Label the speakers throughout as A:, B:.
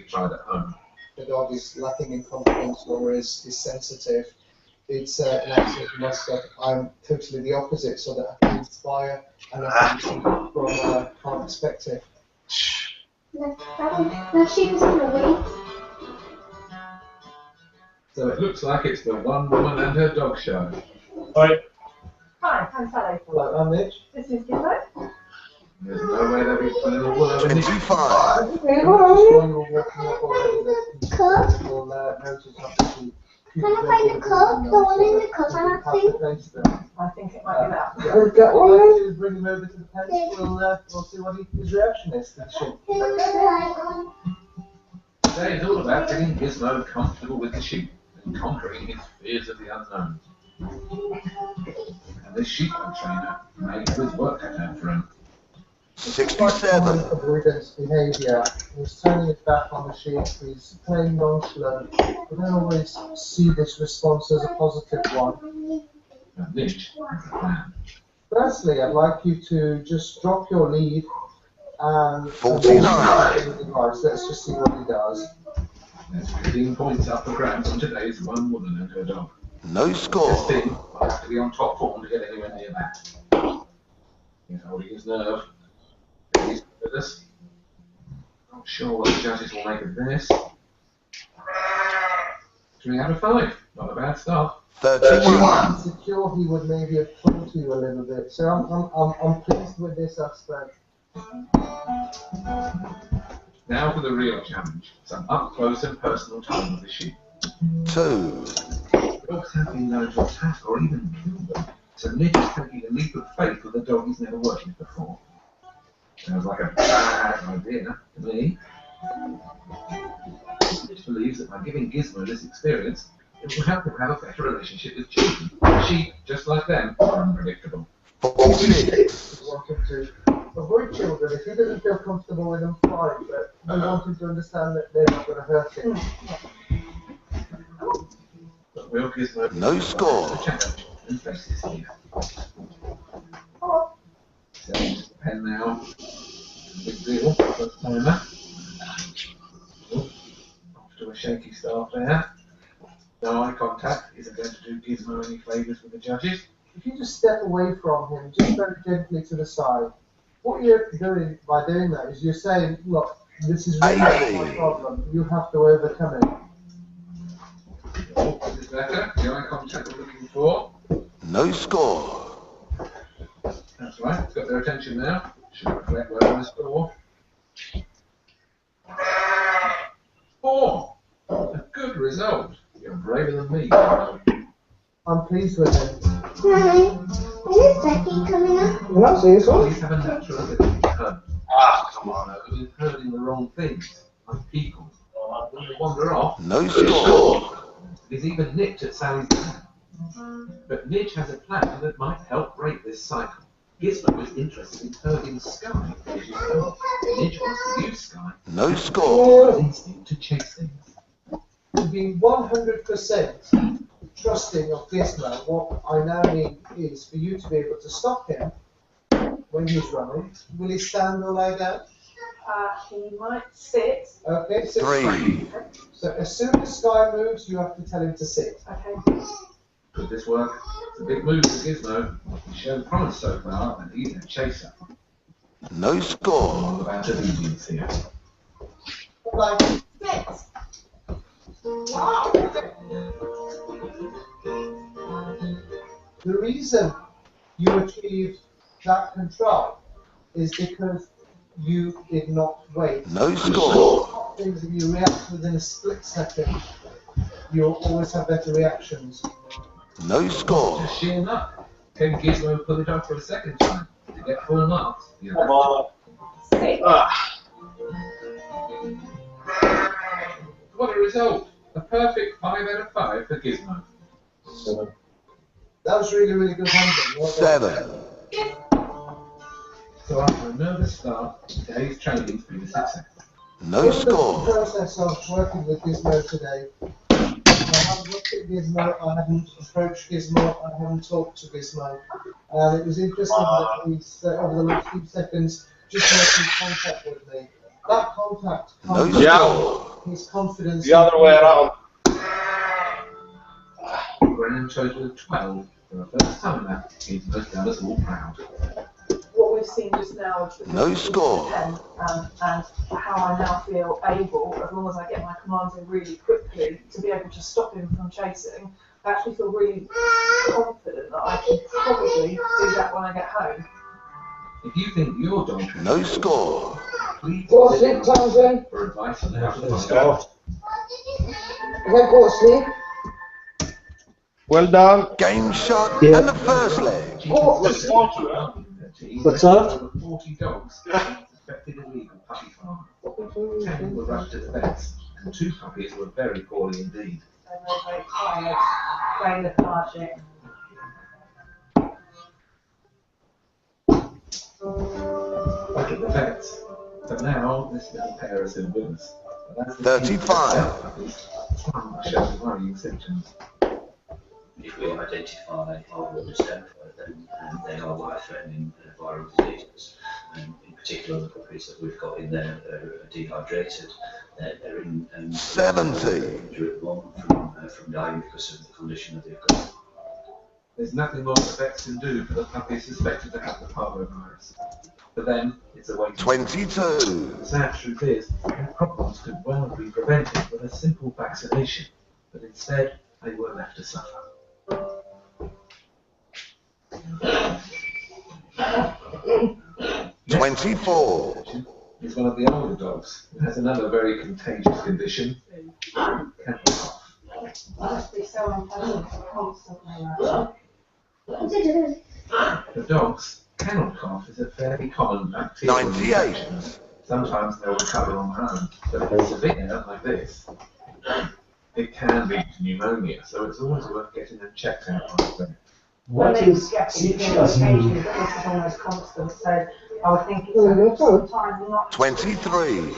A: tried at home.
B: The dog is lacking in confidence or is sensitive, it's an absolute must-have. I'm totally the opposite, so that I can inspire and I can see from a hard perspective.
C: Now she was in the way.
A: So it looks like it's the one woman and her dog show.
D: Right.
E: Hi, I'm Sally.
B: Hello, I'm Mitch.
E: This is Gizmo.
A: There's no way they'll be putting a word in it.
F: 25.
C: Can I find the cup? The one in the cup, and I think.
E: I think it might be that.
B: We've got one. To bring him over to the pen. We'll see what his reaction is to the sheep.
A: Today is all about getting Gizmo comfortable with the sheep and conquering his fears of the unknown. And this sheep trainer may have his work cut out for him.
F: 67.
B: Avoidance behaviour. He's turning his back on the sheep. He's playing nonchalant. We don't always see this response as a positive one.
A: And Mitch has a plan.
B: Firstly, I'd like you to just drop your lead and
F: 49.
B: Let's just see what he does.
A: There's 15 points up for grabs on today's one woman and her dog.
F: No score.
A: Christine will have to be on top form to get anywhere near that. He's holding his nerve. He's with us. Not sure what the judges will make of this. 3 out of 5. Not a bad start.
F: 31.
B: Secure, he would maybe have pulled to you a little bit. So I'm pleased with this aspect.
A: Now for the real challenge. Some up close and personal time with the sheep.
F: 2.
A: Dogs have been known to attack or even kill them. So Nick is taking a leap of faith with a dog he's never worked with before. Sounds like a bad idea to me. Mitch believes that by giving Gizmo this experience, it will help him have a better relationship with children. Sheep, just like them, are unpredictable.
F: 46.
B: We want him to avoid children. If he doesn't feel comfortable with them, fine. But we want him to understand that they're not going to hurt him.
A: But will Gizmo
F: No score.
A: the challenge and faces here? Settings the pen now. Big deal. First timer. Off to a shaky start there. No eye contact isn't going to do Gizmo any favours with the judges.
B: If you just step away from him, just very gently to the side, what you're doing by doing that is you're saying, look, this is really my problem. You have to overcome it.
A: This is better. The eye contact we're looking for.
F: No score.
A: That's right. It's got their attention now. Should reflect well on the score. 4. A good result. You're braver than me.
B: I'm pleased with it.
C: Hi. Is Becky coming up?
B: Well, that's it.
A: Police have a natural ability to hurt.
D: Come on.
A: With herding the wrong things, like people. When they wander off,
F: No score.
A: it is even nipped at Sally's plan. But Midge has a plan that might help break this cycle. Gizmo is interested in herding Sky, as you know. Midge wants to use Sky.
F: No score.
A: His instinct to chase things.
B: To be 100% trusting of Gizmo, what I now need is for you to be able to stop him when he's running. Will he stand or lie down?
E: He might sit.
B: Okay, sit.
F: 3.
B: So as soon as Sky moves, you have to tell him to sit.
E: Okay.
A: Could this work? It's a big move for Gizmo. He's shown promise so far, and he's a chaser.
F: No score.
A: All about obedience here.
B: Like,
E: Sit.
B: the reason you achieved that control is because you did not wait.
F: No score.
B: Things if you react within a split second, you'll always have better reactions.
F: No score.
A: Just sheer luck. Can Gizmo pull it off for a second time to get full marks? You know,
D: Come on.
E: Sit.
A: what a result! A perfect 5 out of 5 for Gizmo.
B: That was really, really good handling. Well done.
F: 7.
A: So after a nervous start, today's training's been a success.
F: No
B: In the
F: score.
B: process of working with Gizmo today, I haven't looked at Gizmo, I haven't approached Gizmo, I haven't talked to Gizmo. And it was interesting that he's, over the last few seconds, just making contact with me. That contact
F: No
B: comes
F: score.
B: his confidence.
D: The other way around.
A: Grand total of 12 for a first timer. He's most done us all proud.
E: What we've seen just now is the
F: No score.
E: and how I now feel able, as long as I get my commands in really quickly, to be able to stop him from chasing. I actually feel really confident that I can probably do that when I get home.
A: If you think your dog can
F: No score.
A: please
B: Go to sleep, Townsend.
A: for advice on how to find
D: Let's
A: out.
D: go.
B: Then go to sleep.
D: Well done.
F: Game shot
G: Yeah.
F: and the first leg.
B: Go.
G: What's that?
A: Over 40 dogs suspected illegal puppy farm. 10 were rushed to the vets, and 2 puppies were very poorly indeed.
E: They're very tired, very lethargic.
A: Back at the vets, for now, this little pair are still with us. But as the
F: 35.
A: puppies, some are showing worrying symptoms.
H: If we identify our distemper, then they are life-threatening viral diseases. In particular, the puppies that we've got in there are dehydrated. They're in
F: 70.
H: danger at the moment from dying because of the condition that they've got.
A: There's nothing more the vets can do for the puppies suspected to have the parvovirus. For them, it's a waiting.
F: 22.
A: The sad truth is, their problems could well be prevented with a simple vaccination, but instead, they were left to suffer. Next
F: 24.
A: is one of the older dogs. It has another very contagious condition, kennel cough.
E: Must be so unpleasant constantly.
A: For dogs, kennel cough is a fairly common bacterial
F: 98.
A: infection. Sometimes they'll recover on their own, but if it's severe like this, it can lead to pneumonia, so it's always worth getting them checked out by the vet.
G: What is citrus mean?
E: This is almost constant, so I would think it's some time not.
F: 23.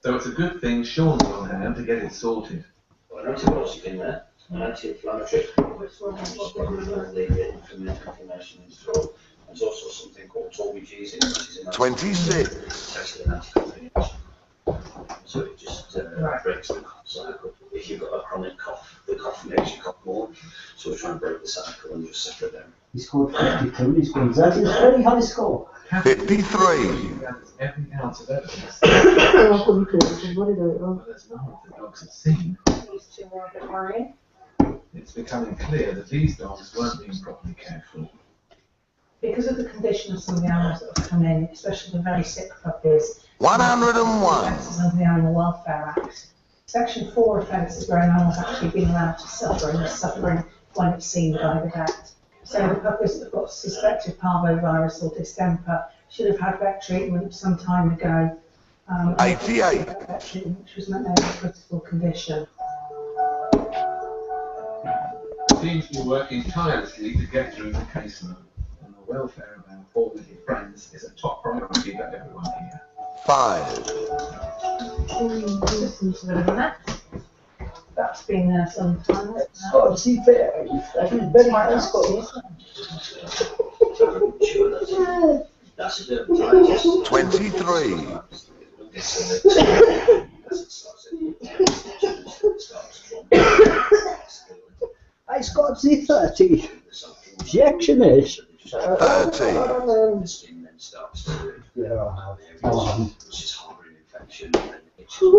A: So it's a good thing Sean's on hand to get it sorted.
H: Well, antibiotic in there, anti-inflammatory. The inflammation in the throat. There's also something called Toby-G's in it, which is an
F: 26.
H: tested an anti-inflammation. So it just breaks the cough cycle. If you've got a chronic cough, the cough makes you cough more. So we try and break the cycle and just separate them.
G: He scored 52. He scored that. Is very high score.
F: 53.
A: Gathers every ounce of evidence
C: What are you doing?
A: but as none of the dogs have seen.
E: These two are a bit worrying.
A: It's becoming clear that these dogs weren't being properly cared for.
E: Because of the condition of some of the animals that have come in, especially the very sick puppies,
F: 101.
E: offences under the Animal Welfare Act. Section 4 offences where an animal's actually been allowed to suffer and is suffering when it's seen by the vet. So the puppies that have got suspected parvovirus or distemper should have had vet treatment some time ago.
F: 88.
E: Vet treatment, which was meant they were a critical condition.
A: Seems to be working tirelessly to get through the caseload, and the welfare of our poor little friends is a top priority for everyone here.
F: 5.
E: Just a bit of a mess. That's been there some time.
G: Scored C5. That is very high score.
H: Sure, that's a dermatitis.
F: 23.
G: I scored C30. Reaction is.
F: 30.
H: The skin then starts to
G: Yeah.
H: which is harbouring infection and then itching.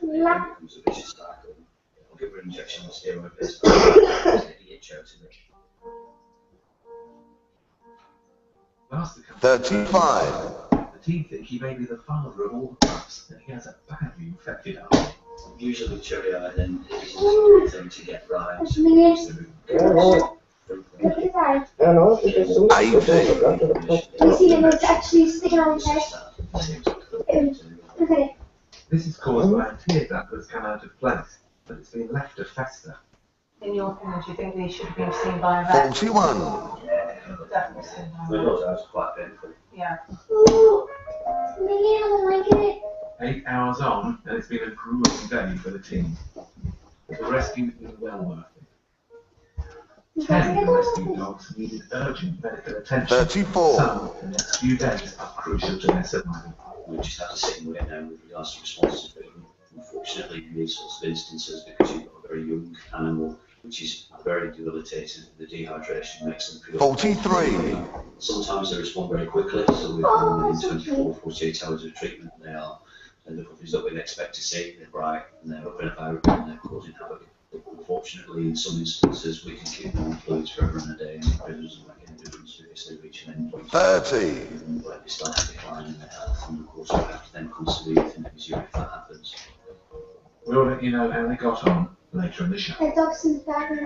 H: It becomes a vicious cycle. I'll give her an injection of steroid based on the itch out of it.
A: Last to come
F: 35.
A: the team think he may be the father of all the pups, and he has a badly infected eye.
H: Usually cherry eye then is a thing to get right. So
C: I know, because some
F: 80.
C: you see them, it's actually sticking on his head. Look at it.
A: This is caused by a tear duct that's come out of place, but it's been left to fester.
E: In your opinion, do you think these should have been seen by a vet?
F: 41.
E: Definitely seen by
H: the
E: a vet.
H: nose out is quite painful.
E: Yeah.
C: Ooh, maybe I don't like it.
A: 8 hours on, and it's been a grueling day for the team. The rescue's been well worth it. 10 rescue dogs needed urgent medical attention.
F: 34.
A: Some, in the next few days, are crucial to their survival.
H: We just have to sit and wait now with regards to responses. unfortunately, in these sorts of instances, because you've got a very young animal, which is very debilitated, the dehydration makes them feel
F: 43.
H: Sometimes they respond very quickly, so within 24, 48 hours of treatment, and the puppies that we'd expect to see, they're bright, and they're up and about, and they're causing havoc. But unfortunately, in some instances, we can keep them on fluids for over a day, and it really doesn't make any difference if they reach an end point.
F: 30.
H: But they start to decline in their health, and of course, we have to then consider euthanasia if that happens.
A: We'll let you know how they got on later in the show.
C: The dog's in the bag.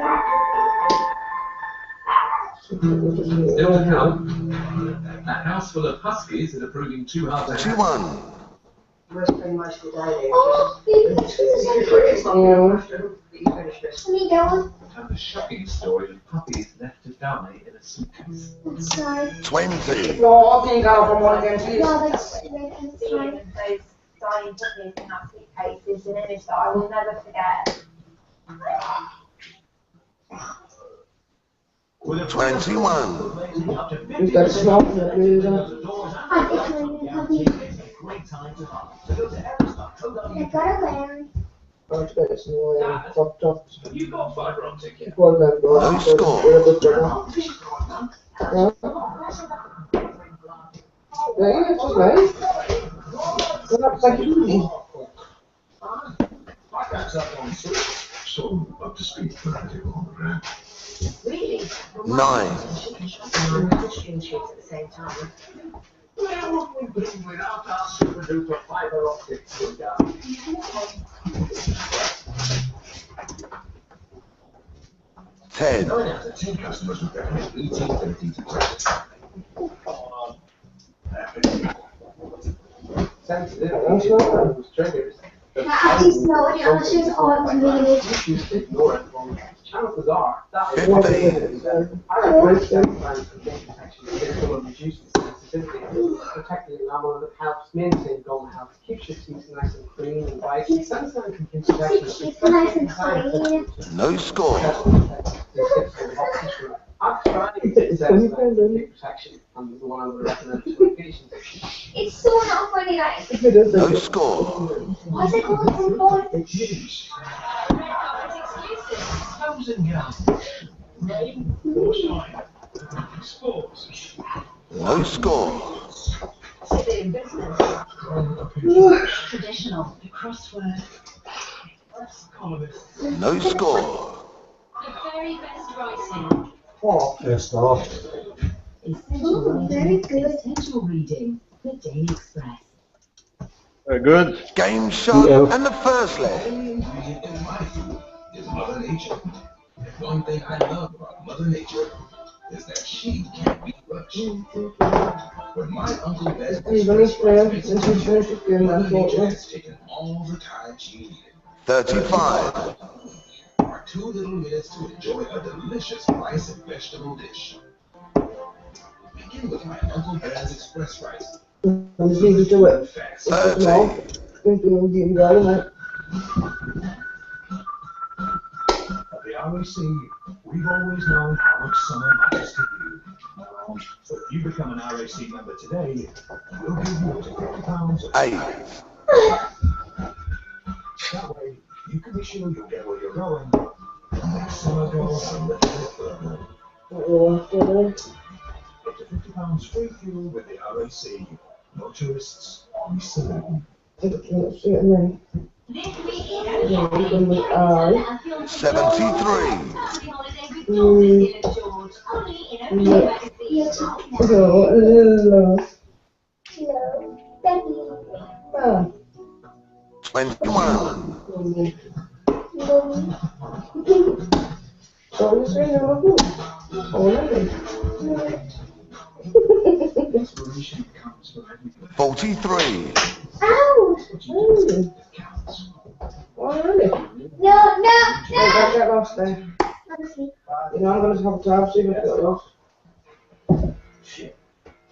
A: Still to come, a house full of huskies that are proving too hard to handle.
F: 21.
C: Oh, let me go.
A: And the shocking story of puppies left to die in a suitcase.
C: That's right.
F: 20.
I: No, I think I'll come on again, please.
C: Yeah, that's right.
J: Seeing those dying puppies in that suitcase is an image that I will never forget.
F: 21.
I: Is that smell?
C: I got a lamb.
I: I expect it's no top tops.
A: You've got fibre optic yet?
I: Well, then,
F: No score.
I: Yeah, it's just nice. Well, that's like
A: My cat's up on six. So up to speed for that on the ground.
J: Really?
F: 9.
J: Costume shoots at the same time.
A: Where would we be without our super duper fibre optic guy?
F: 10.
A: Going out to 10 customers with their ET30 to test.
I: that's not
B: triggers.
C: I just know it. I was just on really.
B: You should ignore it. Chances are that is
F: 50.
B: what it is. I recommend plans for data protection to will reduce the sensitivity, protect the enamel that helps maintain gum health, keeps your teeth nice and clean and white. Sensory complete protection.
C: It's nice and clean.
F: No score.
B: I've tried complete protection and the one I would recommend to patients.
C: It's so not funny, guys.
F: No score.
C: Why is it called a boy?
A: Jeez. Frozen gum. Rain or shine. Sports.
F: No score.
J: Civilian business. Traditional. The crossword.
A: Columnist.
F: No score.
J: The very best writing.
G: First off.
C: Oh, very good.
J: Essential reading. The Daily Express.
D: Very good.
F: Game shot and the first leg.
A: In my food is Mother Nature. And one thing I love about Mother Nature is that she can't be rushed. When my Uncle Ben Mother Nature has taken all the time she needed.
F: 35.
A: Are 2 little minutes to enjoy a delicious rice and vegetable dish. Begin with my Uncle Ben's Express rice.
I: I'm just easy to it.
A: Fast.
F: 30.
A: At the RAC, we've always known how much summer matters to you. So if you become an RAC member today, we'll give you up to £50 of
F: 8.
A: That way, you can be sure you'll get where you're going. And make summer go a little bit further. Up to £50 free fuel with the RAC. No tourists, only saloon.
F: 73. 21.
A: Inspiration comes from everything.
F: 43.
C: Ow!
A: It counts.
C: No.
I: Get lost there.
C: Honestly.
I: You know, I'm going to have to have see if I get lost.
A: Shit.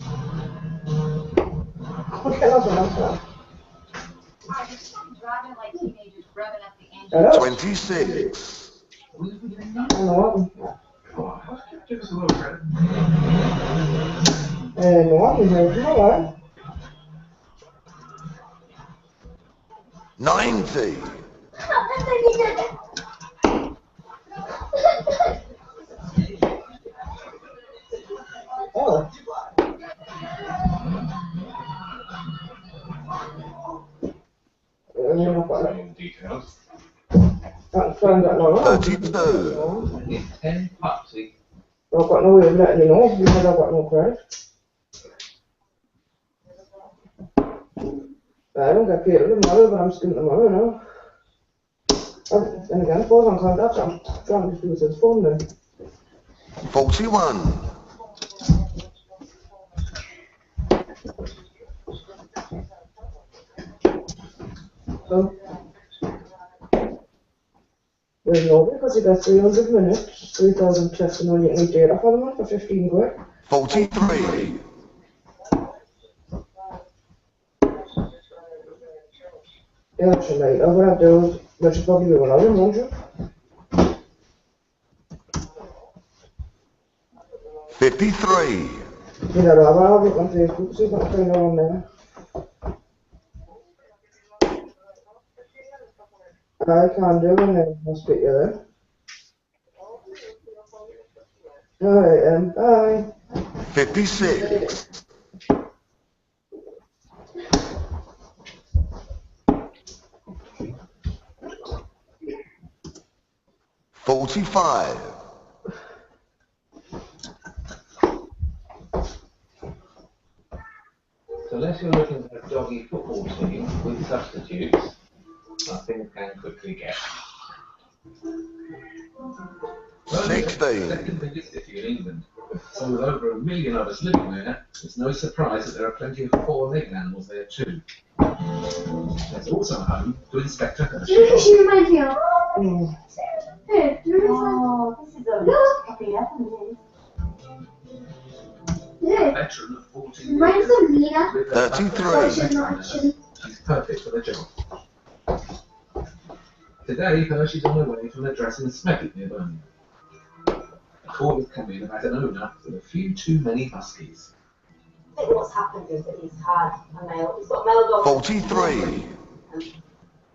I: I'll get lost when I'm done.
J: Driving like teenagers, revving up the engine.
F: 26.
I: I don't know what.
A: Oh, give us a little credit.
I: No one here. You know what?
F: 90.
I: Oh.
A: Details.
I: That's fine, got no
F: 32.
A: In 10 pupsy.
I: I've got no way of letting you know because I've got no credit. I don't get paid tomorrow, but I'm still tomorrow now. And again, I suppose on contact, I'm trying to do this phone then.
F: 41.
I: So, there's no because you got 300 minutes, 3,000 testimony, and you get data for the month for 15 quid.
F: 43.
I: Yeah, so like, what I've done, but you probably will allow them, won't you?
F: 53.
I: You know, I'll look on Facebook, see if I can find out on there. I can't do it, and then I'll speak to you then. Alright, bye.
F: 56. 45.
A: So unless you're looking at a doggy football team with substitutes, nothing can quickly get. Well,
F: 16.
A: Second biggest city in England. So with over 1 million of us living there, it's no surprise that there are plenty of four-legged animals there too. There's also a home to Inspector
C: Do you know who
A: Hershey.
C: she reminds me of?
I: Mm.
C: Who? Do you remember?
J: Oh, this is a
C: Look!
J: puppy, hasn't it?
C: Look!
A: Veteran of 14
C: Reminds
A: years.
C: me of Nina.
A: With her
F: 33.
C: Oh, she's not actually.
A: She's perfect for the job. Today, Hershey's on her way from a dress in Smethwick near Birmingham. A call has come in about an owner with a few too many huskies.
J: I think what's happened is that he's had a male, he's got a male dog.
F: 43.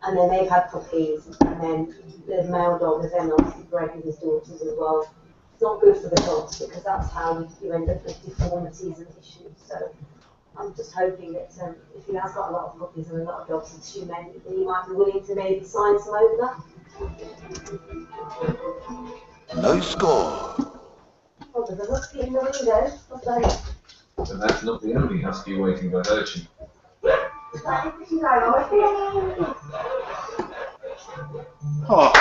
J: And then they've had puppies, and then the male dog has then obviously bred with his daughters as well. It's not good for the dogs because that's how you end up with deformities and issues. So I'm just hoping that if he has got a lot of puppies and a lot of dogs and too many, then he might be willing to maybe sign some over.
F: No score.
J: Oh, there's a husky in the window. What's that?
A: So that's not the only husky waiting for Hershey.
D: Oh,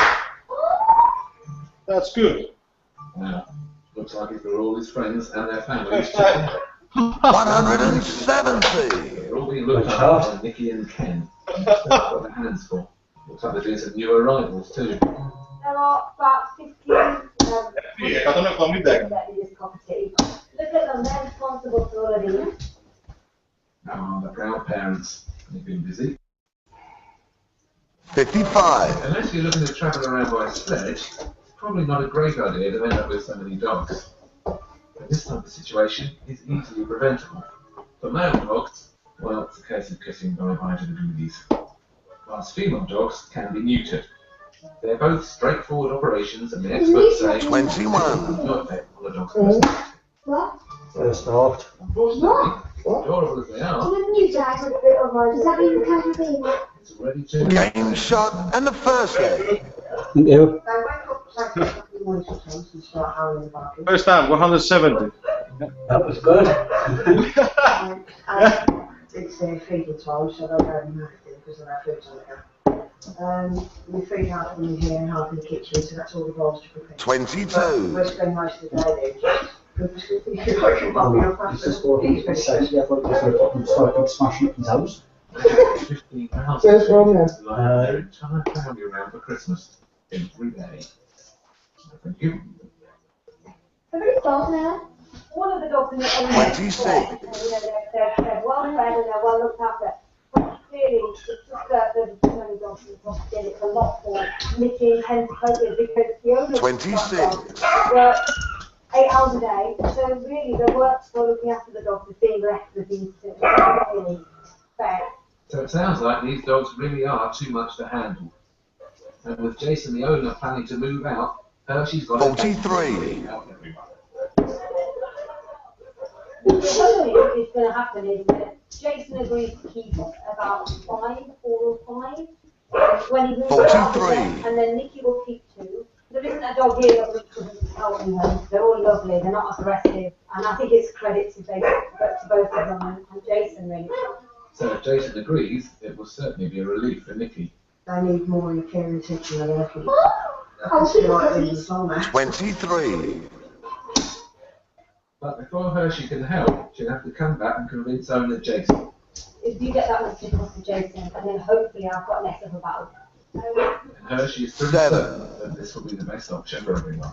D: that's good.
A: Now, looks like it's for all his friends and their families.
D: First time.
F: 170.
A: They're all being looked after by Nicky and Ken. That's what their hands for. Looks like they're doing some new arrivals too.
J: There are about 15
D: Yeah, I don't know if I'm with that.
J: in this property. Look at them, they're responsible for all of these.
A: Oh, the proud parents. They've been busy.
F: 55.
A: Unless you're looking to travel around by sledge, it's probably not a great idea to end up with so many dogs. But this type of situation is easily preventable. For male dogs, well, it's a case of kissing bye-bye to the goodies. Whilst female dogs can be neutered. They're both straightforward operations and the experts say
F: 21.
A: no effect on the dog's personality.
C: What?
G: First off.
A: Unfortunately, adorable as they are,
C: Do you need that? Does that mean you can't have a baby?
A: it's ready to...
F: Game shot and the first leg.
G: Thank you.
D: First time, 170.
G: That was good.
K: It's feeding time, so they don't have to because of our food's on there. We feed half in here and half in the kitchen, so that's all the bowls to prepare.
F: 22.
K: We spend most of the day there. Just like a mummy or
G: This is what he says. Yeah, but if you fucking start smashing up his house.
A: 15,000
I: Where's Ron now?
A: like their entire family around for Christmas every day. Thank you.
C: How many dogs now?
J: One of the dogs in the
F: 26.
J: they're well fed and they're well looked after. But clearly, it's just there's too many dogs in the property and it's a lot for Nicky and Hogan because the owner
F: 26.
J: works 8 hours a day. So really, the work for looking after the dogs is being left with these two. It's not really fair.
A: So it sounds like these dogs really are too much to handle. And with Jason, the owner, planning to move out, Hershey's got
F: 43.
J: Hopefully, what's going to happen is that Jason agrees to keep about 4 or 5. When he moves out,
F: 43.
J: and then Nikki will keep 2. There isn't a dog here that we couldn't help them. They're all lovely. They're not aggressive, and I think it's credit to both of them and Jason really.
A: So if Jason agrees, it will certainly be a relief for Nikki.
K: They need more care and attention than their feet.
C: Oh, she
K: Like
C: was
K: in the song now.
F: 23.
A: But before Hershey can help, she'll have to come back and convince owner Jason.
J: If you get that message across to Jason, and then hopefully I've got less of a battle.
A: And Hershey is pretty certain that this will be the best option for everyone.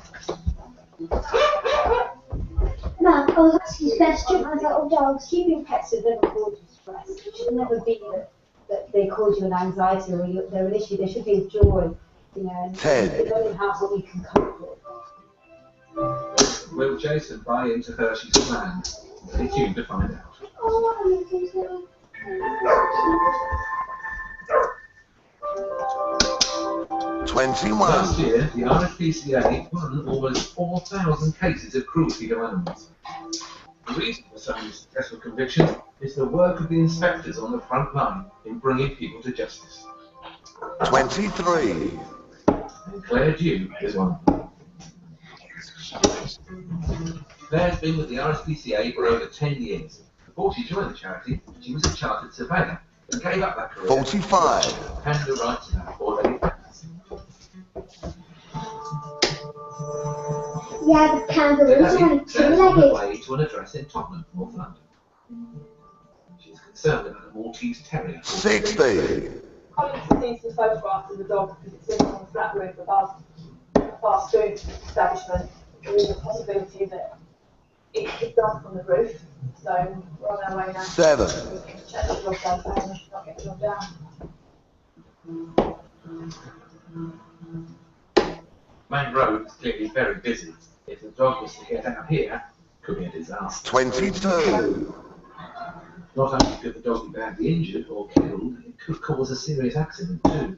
C: Mum, I was asking you question. I was like, oh, dogs.
J: Keeping pets should never cause you stress. It should never be that they cause you an anxiety or they're an issue. There should be a joy, you know, and
F: 10.
J: it's only how what you can cope with.
A: Will Jason buy into Hershey's plan? Stay tuned to find out.
C: Oh, I love these little.
F: 21.
A: Last year, the RSPCA won almost 4,000 cases of cruelty to animals. The reason for some of these successful convictions is the work of the inspectors on the front line in bringing people to justice.
F: 23.
A: And Claire Dew is one of them. Claire's been with the RSPCA for over 10 years. Before she joined the charity, she was a chartered surveyor and gave up that career
F: 45.
A: and the right to have 4-legged pets.
C: Yeah, the kangaroos are only
A: Claire's on her
C: 2-legged.
A: way to an address in Tottenham, North London. She's concerned about a Maltese Terrier.
F: 60.
L: Colin can see some photographs of the dog because it's sitting on the flat roof above a fast food establishment. There is a possibility that it could dump on the roof. So we're on our way now.
F: 7.
L: We can check the dog down and not get the dog down.
A: Main road is clearly very busy. If the dog was to get out here, it could be a disaster.
F: 22.
A: Not only could the dog be badly injured or killed, it could cause a serious accident too.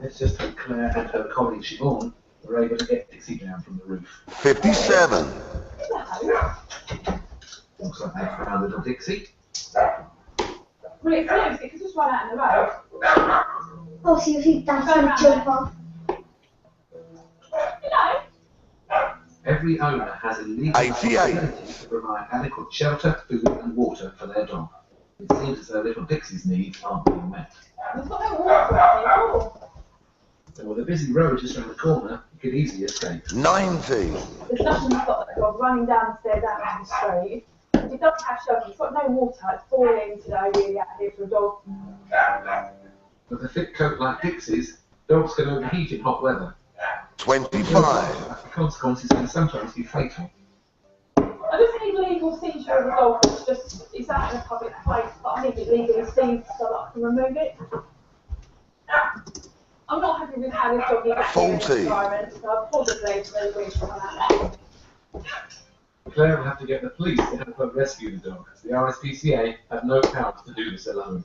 A: Let's just hope Claire and her colleague Siobhan were able to get Dixie down from the roof.
F: 57.
A: Looks like they found little Dixie.
L: Well, it's close. It could just run out in the road.
C: Oh, so you think that's going to jump off?
L: You know.
A: Every owner has a legal
F: 88.
A: responsibility to provide adequate shelter, food and water for their dog. It seems as though little Dixie's needs aren't being met.
L: There's not no water out here at all.
A: So with a busy road just around the corner, you could easily escape.
F: 90.
L: There's nothing to stop that dog running down the stairs out on the street. If it doesn't have shelter, it's got no water. It's boiling today, really, out here for a dog.
A: With a thick coat like Dixie's, dogs can overheat in hot weather.
F: 25.
A: The consequences can sometimes be fatal.
L: I just need legal seizure of a dog that's it's out in a public place, but I need it legally seized so that I can remove it. I'm not happy with how this dog is in this
F: 40.
L: environment, so I apologise for the way to come out there.
A: Claire will have to get the police to help her rescue the dog. The RSPCA have no power to do this alone.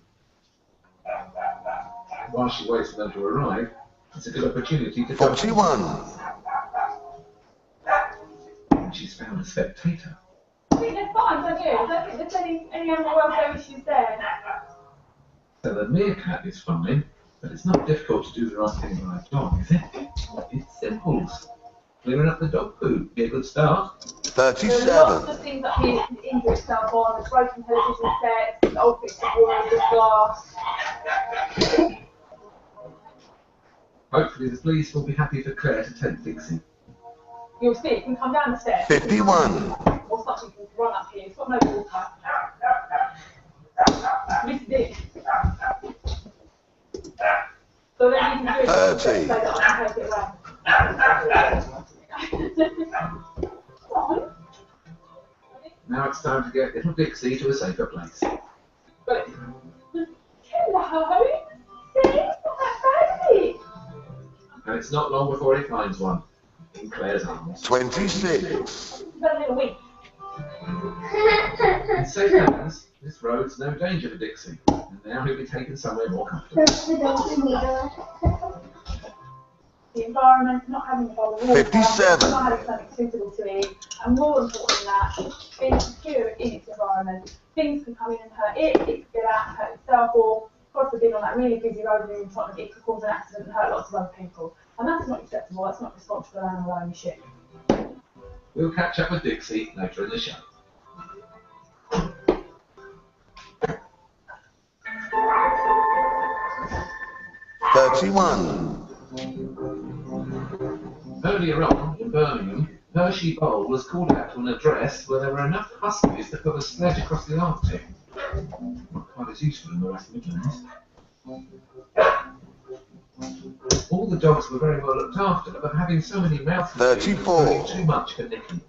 A: While she waits for them to arrive, it's a good opportunity to
F: 41.
A: And she's found a spectator.
L: I think they're fine, don't you? I don't think there's any animal welfare issues there.
A: So the meerkat is fine, but it's not difficult to do the right thing by a dog, is it? It's simple. Clearing up the dog poo would be a good start.
F: 37.
L: There are lots of things up here that can injure itself on, the broken television sets, the old bits of wood, the glass.
A: Hopefully the police will be happy for Claire to take Dixie.
L: You'll see, it can come down the stairs.
F: 51.
L: Or something can run up here, it's got no water. This is it. So then you can do it
F: 30.
L: so that I can take it away.
A: Now it's time to get little Dixie to a safer place.
L: Got it. Hello. See, it's not that fancy.
A: And it's not long before he finds one in Claire's arms.
F: 26.
L: It's about a little week.
A: In safe hands, this road's no danger for Dixie, and now he'll be taken somewhere more comfortable.
C: First the dog and we go.
L: the environment, not having the bowl of water,
F: 57.
L: not having something suitable to eat, and more important than that, being secure in its environment. Things can come in and hurt it could get out and hurt itself, or God forbid on that really busy road in Tottenham, it could cause an accident and hurt lots of other people. And that's not acceptable, that's not responsible animal ownership.
A: We'll catch up with Dixie later in the show. Earlier on in Birmingham, Hershey Bowl was called out to an address where there were enough huskies to put a sledge across the Arctic. Not quite as useful in the West Midlands. All the dogs were very well looked after, but having so many mouths was too much for Nicky.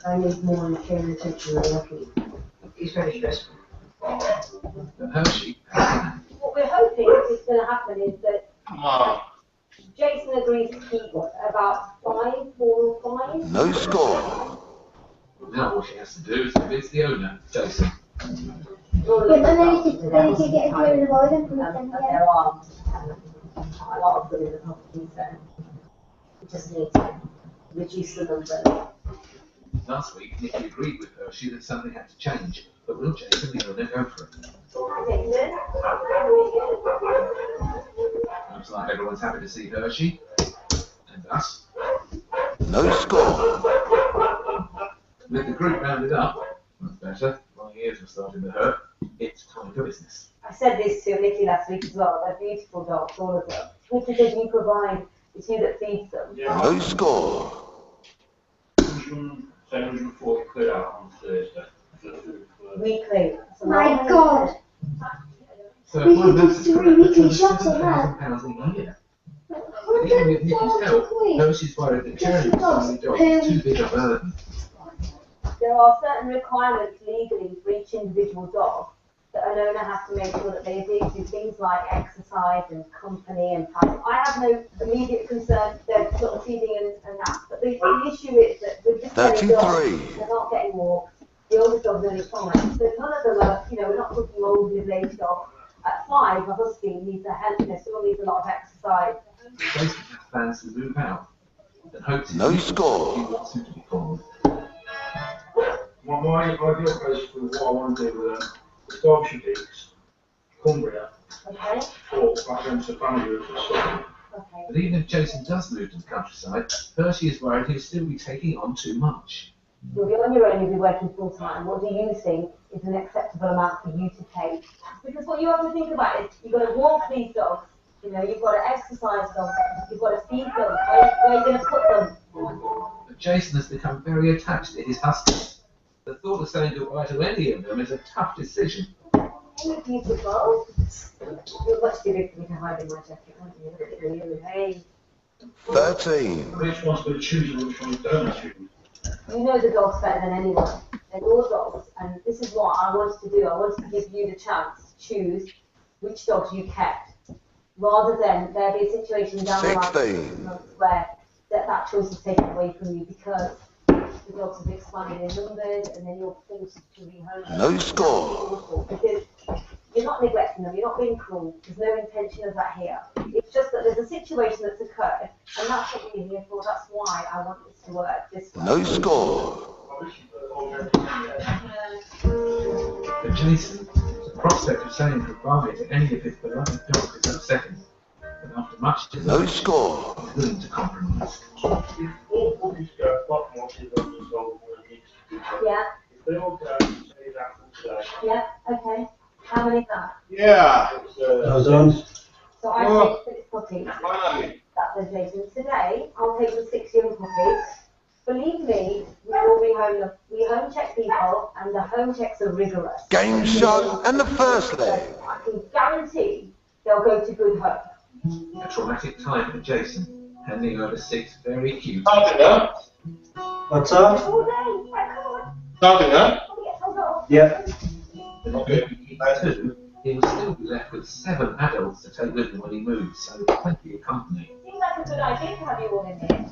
K: I need more care and attention than lucky. It's very stressful.
A: But Hershey,
J: What we're hoping is going to happen is that Jason agrees to keep about 4 or 5.
F: No score.
A: Now all she has to do is convince the owner, Jason.
C: But then they could get a clear avoidance from them, yeah.
J: There are a lot of them in the property, so we just need to reduce the number.
A: Last week, Nicky agreed with Hershey that something had to change, but will Jason the owner go for it? Looks like everyone's happy to see Hershey, and us.
F: No score.
A: With the group rounded up, that's better, my ears were starting to hurt, it's time for business.
J: I said this to Nicky last week as well, they're beautiful dogs, all of them. Nicky says you provide, it's you that feeds them.
F: No score.
H: 740 quid out on Thursday.
J: Weekly.
C: My God.
A: So
C: We could do 3 weekly shots on that.
A: £7,000 a year. And even with Nicky's help, Hershey's worried that sharing with family dogs is too big a burden.
J: There are certain requirements legally for each individual dog that an owner has to make sure that they adhere to, things like exercise and company and time. I have no immediate concern, they're sort of feeding and that, but the issue is that with this many dogs, they're not getting walked. The oldest dog's only 5, so none of them are, we're not putting old middle-aged dogs. At 5, a husky needs a help, still needs a lot of exercise.
A: Jason has plans to move out and hopes
F: no score.
A: He wants him to be called.
G: My ideal place for what I want to do with them is Derbyshire Peaks, Cumbria,
J: Okay.
G: or back into family groups or stuff.
J: Okay.
A: But even if Jason does move to the countryside, Hershey is worried he'll still be taking on too much.
J: You'll be on your own, you'll be working full time. What do you think is an acceptable amount for you to take? Because what you have to think about is you've got to walk these dogs, you've got to exercise them, you've got to feed them, where are you going to put them?
A: But Jason has become very attached to his huskies. The thought of saying goodbye to any of them is a tough decision.
J: Hey, beautiful. You're much too big for me to hide in my jacket, aren't you? Look at you. Hey.
F: 13.
G: Which one's going to choose and which ones don't choose?
J: You know the dogs better than anyone. They're your dogs, and this is what I wanted to do. I wanted to give you the chance to choose which dogs you kept, rather than there be a situation down the line where that choice is taken away from you because the dogs have expanded in numbers, and then you're forced to rehome them.
F: No score.
J: Because you're not neglecting them, you're not being cruel. There's no intention of that here. It's just that there's a situation that's occurred, and that's what we're here for. That's why I want this to work this way.
F: No score.
A: For Jason, the prospect of saying goodbye to any of his beloved dogs is upsetting. But after much delay,
F: no score.
A: He's willing to compromise.
J: Yeah.
G: today.
J: Yeah, okay. How many that?
D: Yeah.
J: So I take 6 puppies. That's the Jason. Today, I'll take the 6 young puppies. Believe me, we will rehome them. We home check people, and the home checks are rigorous.
F: Game shot and the first leg.
J: I can guarantee they'll go to good home.
A: A traumatic time for Jason, handing over 6 very cute.
G: What's up?
J: All day. Come on.
D: Starting, huh?
G: Yeah.
A: But if he keeps 2, he will still be left with 7 adults to take with him when he moves, so plenty of company.
J: Seems like a good idea to have you all in here.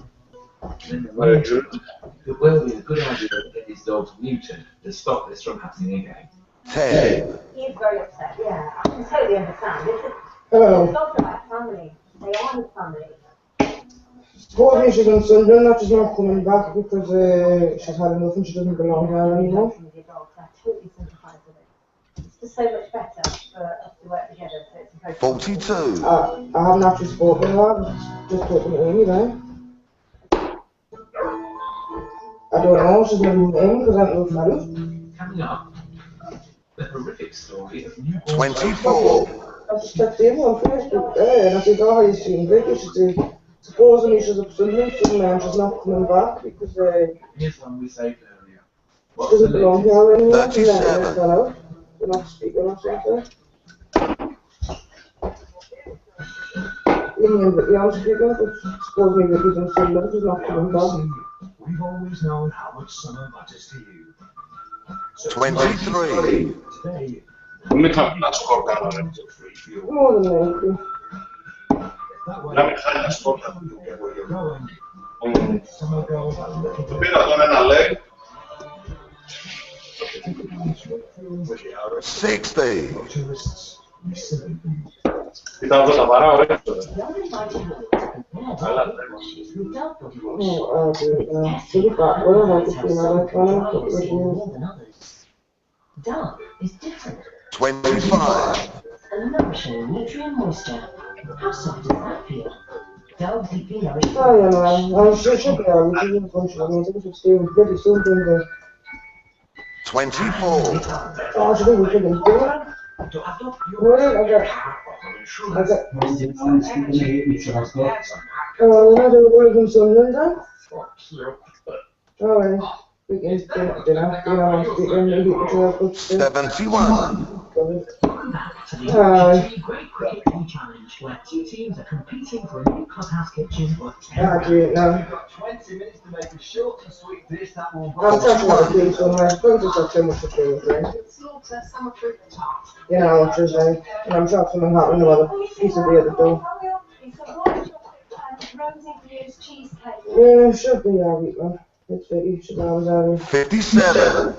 A: And in the long term, it could well be a good idea to get his dogs neutered to stop this from happening again.
F: 10.
J: He's very upset, yeah. I can totally understand. This is,
I: Hello.
J: dogs are like family. They are his family.
I: Supposedly she's on Sunday, that she's not coming back because she's had enough and she doesn't belong here anymore.
J: Totally sympathise with it. It's just so much better for us to work together. So it's very
F: 42.
I: I haven't actually spoken to her, but just talking to Amy there. I don't know, she's not even in because I don't know if I do.
A: Coming up, the horrific story of newborn
F: 24.
I: I just checked Amy on Facebook there and I said, oh, how you doing, Vicky? She said, supposedly she's up Sunday and she's not coming back because
A: Here's one we saved earlier.
I: she doesn't belong here anymore.
F: 37.
I: We're not speaking or something. Amy and Vicky are speaking, but supposedly Vicky's on Sunday, she's not coming back.
M: We've always known how much summer matters to you.
F: 23.
M: Today,
D: Only time that's got down on it.
I: More than likely.
M: that way,
D: Let me try to spot
M: you'll get where you're going.
D: Summer goes a little bit on a leg.
F: 60.
M: Motorists, receive.
D: Quitando la parada, ¿eh?
I: Oh, really bad. Well, I have to see my left one in a couple of years.
N: Dark is different.
F: 25.
N: And nourishing nutrient moisture. How soft does that feel? Dogs deeply nourished.
I: Oh, yeah, man. She should be able to do a bunch of things. I think she's doing pretty soon.
F: 24.
I: Oh, she didn't really do that. Really? I got. Another one from Sunderland, then? Alright. We can dinner. You know, speaking, we can try to
F: 71.
N: Great Cricket Challenge, where two teams are competing for a new clubhouse kitchen worth 10
I: I do it now.
M: 20 minutes to make a short and sweet dish that will
I: I'm touching on the food somewhere. I suppose it's not too much to do with it.
N: slaughter summer fruit tart.
I: You know, which is and I'm sure something happened to other piece of the other door. Yeah, should be alright, man. It's you should always have it.
F: 57.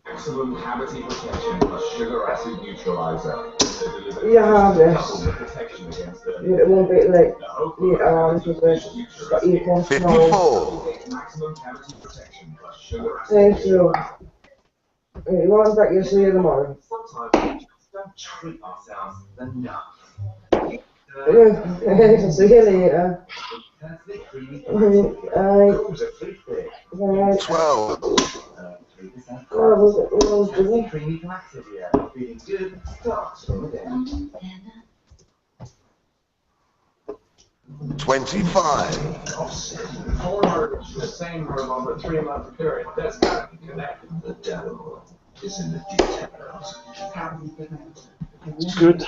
A: Maximum cavity protection plus sugar acid neutralizer.
I: You have this.
A: Double protection against the
I: It won't be like later on because it's got earphones.
F: 54.
A: maximum cavity protection plus sugar acid.
I: Thank you. You want back, you'll see you tomorrow.
A: Sometimes we just don't treat ourselves enough.
I: Yeah, see you later. Right.
F: 12.
I: Oh, was it busy?
A: Creamy Laxivia, feeling good, starts from within.
F: 25.
A: The same room over a 3-month period. That's gotta be connected. The devil is in the details.
D: It's good.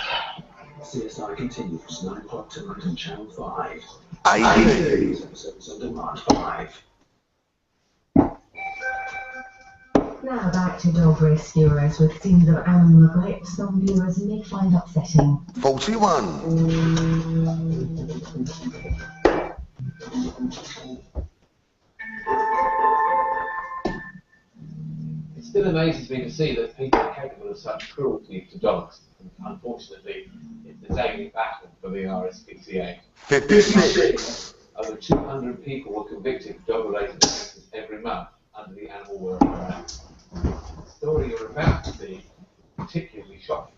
M: CSI continues 9 o'clock tonight on Channel 5.
F: 80.
M: Episodes on demand 5.
N: Now back to dog rescuers with scenes of animal neglect some viewers may find upsetting.
F: 41.
A: It still amazes me to see that people are capable of such cruelty to dogs. Unfortunately, it's the daily battle for the RSPCA.
F: 56.
A: Over 200 people were convicted of dog-related offences every month under the Animal Welfare Act. The story you're about to see is particularly shocking,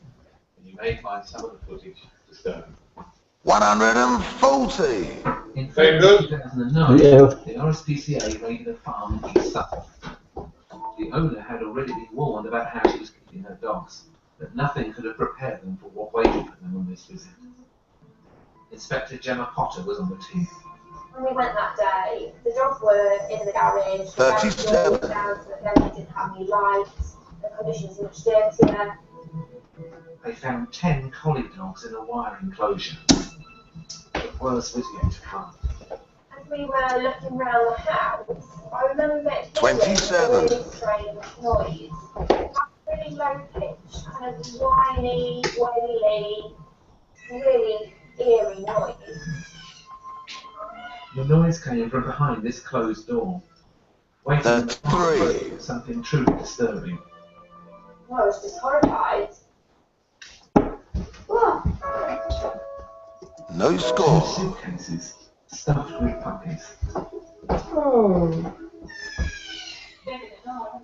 A: and you may find some of the footage disturbing.
F: 140.
A: In February 2009, the RSPCA raided a farm in East Suffolk. The owner had already been warned about how she was keeping her dogs, but nothing could have prepared them for what waited for them on this visit. Inspector Gemma Potter was on the team.
C: When we went that day, the dogs were in the garage,
F: 37.
C: the down to the bed, didn't have any lights, the conditions much dirtier.
A: They found 10 collie dogs in a wire enclosure. The worst was yet to come.
C: As we were looking round the house, I remember hearing
F: 27.
C: a really strange noise. Really low pitched, kind of whiny, waily, really eerie noise.
A: The noise came from behind this closed door. Waiting in the park was something truly disturbing.
C: Well, I was just horrified. What?
F: No
A: 2
F: score.
A: suitcases stuffed Greek puppies.
I: Oh.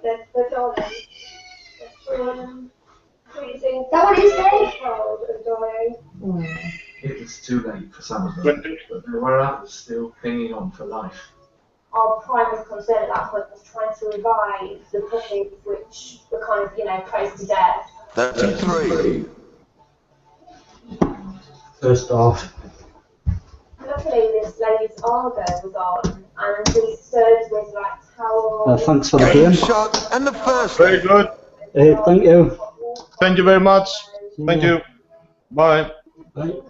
C: They're darling. Freezing.
J: That one is dead?
C: Cold and dying.
A: It was too late for some of them, but there were others still clinging on for life.
C: Our primary concern at that point was trying to revive the puppies which were kind of, close to death.
F: 33.
O: First off.
C: Luckily, this lady's Argo was on, and we stood with like towels.
O: Thanks for the game.
F: Shot and the first.
D: Very good.
O: Thank you.
D: Thank you very much. Thank you. Bye.
O: Bye.